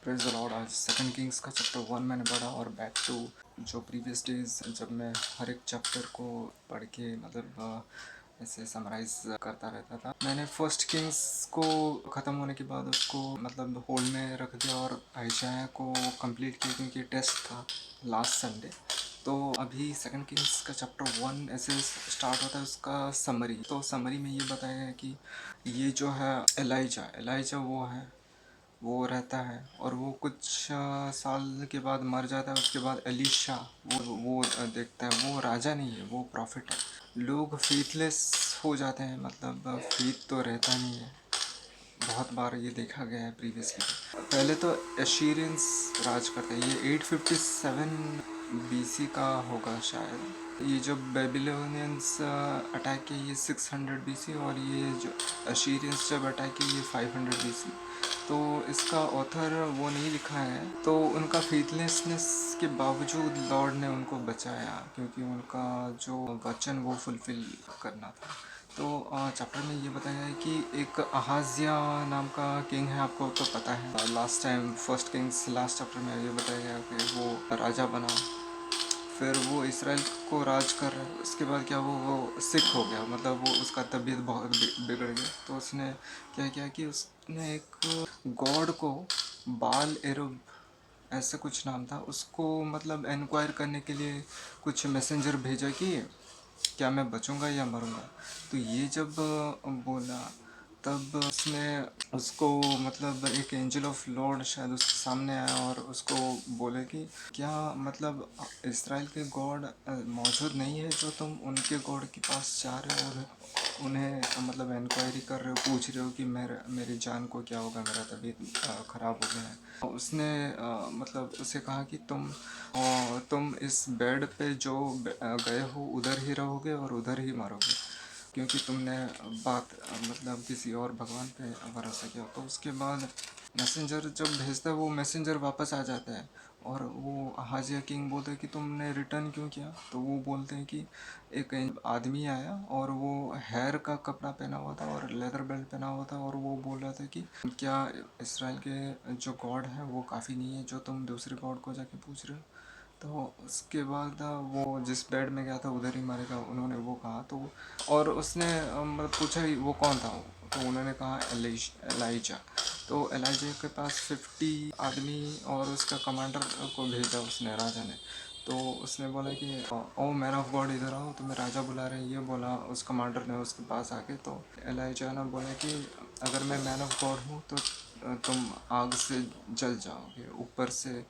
Praise the Lord. आज second Kings का chapter 1 मैंने पढ़ा और बैक टू जो प्रीवियस डेज जब मैं हर एक चैप्टर को पढ़ के ऐसे समराइज करता रहता था। मैंने फर्स्ट किंग्स को ख़त्म होने के बाद उसको होल्ड में रख दिया और आइशाया को कंप्लीट किया क्योंकि टेस्ट था लास्ट संडे। तो अभी सेकंड किंग्स का चैप्टर 1 ऐसे स्टार्ट होता है उसका समरी। तो समरी में ये बताया गया कि ये जो है एलाइजा वो रहता है और वो कुछ साल के बाद मर जाता है। उसके बाद एलीशा वो देखता है। वो राजा नहीं है, वो प्रॉफिट है। लोग फेथलेस हो जाते हैं, फेथ तो रहता नहीं है। बहुत बार ये देखा गया है प्रीवियसली। पहले तो एशीरियंस राज करते हैं। ये 857 बीसी का होगा शायद। ये जब बेबीलोनियंस अटैक किए ये 600 बीसी और ये जो एशीरियंस जब अटैक किए ये 500 बीसी। तो इसका ऑथर वो नहीं लिखा है। तो उनका फेथलेसनेस के बावजूद लॉर्ड ने उनको बचाया क्योंकि उनका जो वचन वो फुलफिल करना था। तो चैप्टर में ये बताया है कि एक अहाजिया नाम का किंग है। आपको तो पता है, last time first Kings last chapter में ये बताया गया कि वो राजा बना। फिर वो इसराइल को राज कर रहा है। उसके बाद क्या वो सिक हो गया, वो उसका तबीयत बहुत बिगड़ गया। तो उसने क्या किया कि उसने एक गॉड को, बाल एरब ऐसा कुछ नाम था, उसको इंक्वायर करने के लिए कुछ मैसेंजर भेजा कि क्या मैं बचूंगा या मरूंगा। तो ये जब बोला तब उसने उसको एक एंजल ऑफ लॉर्ड शायद उसके सामने आया और उसको बोले कि क्या इसराइल के गॉड मौजूद नहीं है जो तुम उनके गॉड के पास जा रहे हो और उन्हें इंक्वायरी कर रहे हो, पूछ रहे हो कि मेरी जान को क्या होगा, मेरा तबीयत ख़राब हो गया है। उसने उसे कहा कि तुम इस बेड पे जो गए हो उधर ही रहोगे और उधर ही मरोगे क्योंकि तुमने बात किसी और भगवान पे भरोसा किया। तो उसके बाद मैसेंजर जब भेजता है वो मैसेंजर वापस आ जाता है और वो हाजिया किंग बोलते हैं कि तुमने रिटर्न क्यों किया। तो वो बोलते हैं कि एक आदमी आया और वो हेयर का कपड़ा पहना हुआ था और लेदर बेल्ट पहना हुआ था और वो बोल रहा था कि क्या इसराइल के जो गॉड है वो काफ़ी नहीं है जो तुम दूसरे गॉड को जाके पूछ रहे हो। तो उसके बाद वो जिस बेड में गया था उधर ही मरेगा, उन्होंने वो कहा। तो और उसने पूछा ही वो कौन था। तो उन्होंने कहा एलाइजा। तो एलाइजा के पास 50 आदमी और उसका कमांडर को भेजा उसने, राजा ने। तो उसने बोला कि ओ मैन ऑफ गॉड इधर आओ, तुम्हें राजा बुला रहे हैं, ये बोला उस कमांडर ने उसके पास आके। तो एलाइजा ने बोला कि अगर मैं मैन ऑफ गॉड हूँ तो तुम आग से जल जाओगे, ऊपर से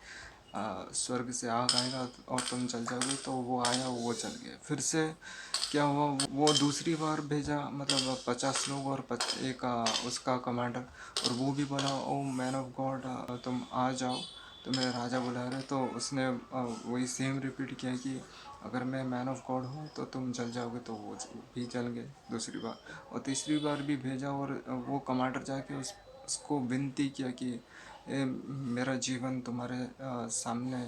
स्वर्ग से आग आएगा और तुम जल जाओगे। तो वो आया, वो जल गया। फिर से क्या हुआ, वो दूसरी बार भेजा 50 लोग और एक उसका कमांडर, और वो भी बोला ओ मैन ऑफ गॉड तुम आ जाओ, तुम्हें राजा बुला रहे। तो उसने वही सेम रिपीट किया कि अगर मैं मैन ऑफ गॉड हूँ तो तुम जल जाओगे। तो वो भी जल गए दूसरी बार। और तीसरी बार भी भेजा और वो कमांडर जाके उसको विनती किया कि मेरा जीवन तुम्हारे सामने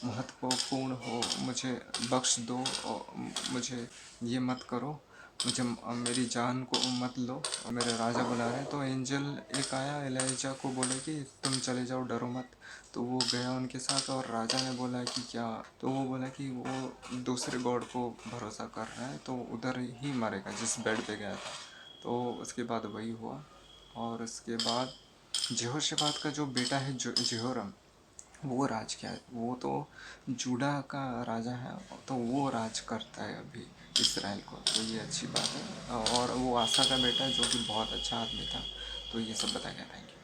महत्वपूर्ण हो, मुझे बख्श दो और मुझे ये मत करो, मुझे मेरी जान को मत लो, मेरे राजा बुला रहे हैं। तो एंजल एक आया, एलिजा को बोले कि तुम चले जाओ, डरो मत। तो वो गया उनके साथ और राजा ने बोला कि क्या। तो वो बोला कि वो दूसरे गॉड को भरोसा कर रहा है तो उधर ही मरेगा जिस बेड पे गया था। तो उसके बाद वही हुआ। और उसके बाद जेहोशापात का जो बेटा है जेहोराम, वो राज किया है। वो तो जूडा का राजा है, तो वो राज करता है अभी इसराइल को। तो ये अच्छी बात है। और वो आसा का बेटा है जो कि बहुत अच्छा आदमी था। तो ये सब बताया गया। Thank you.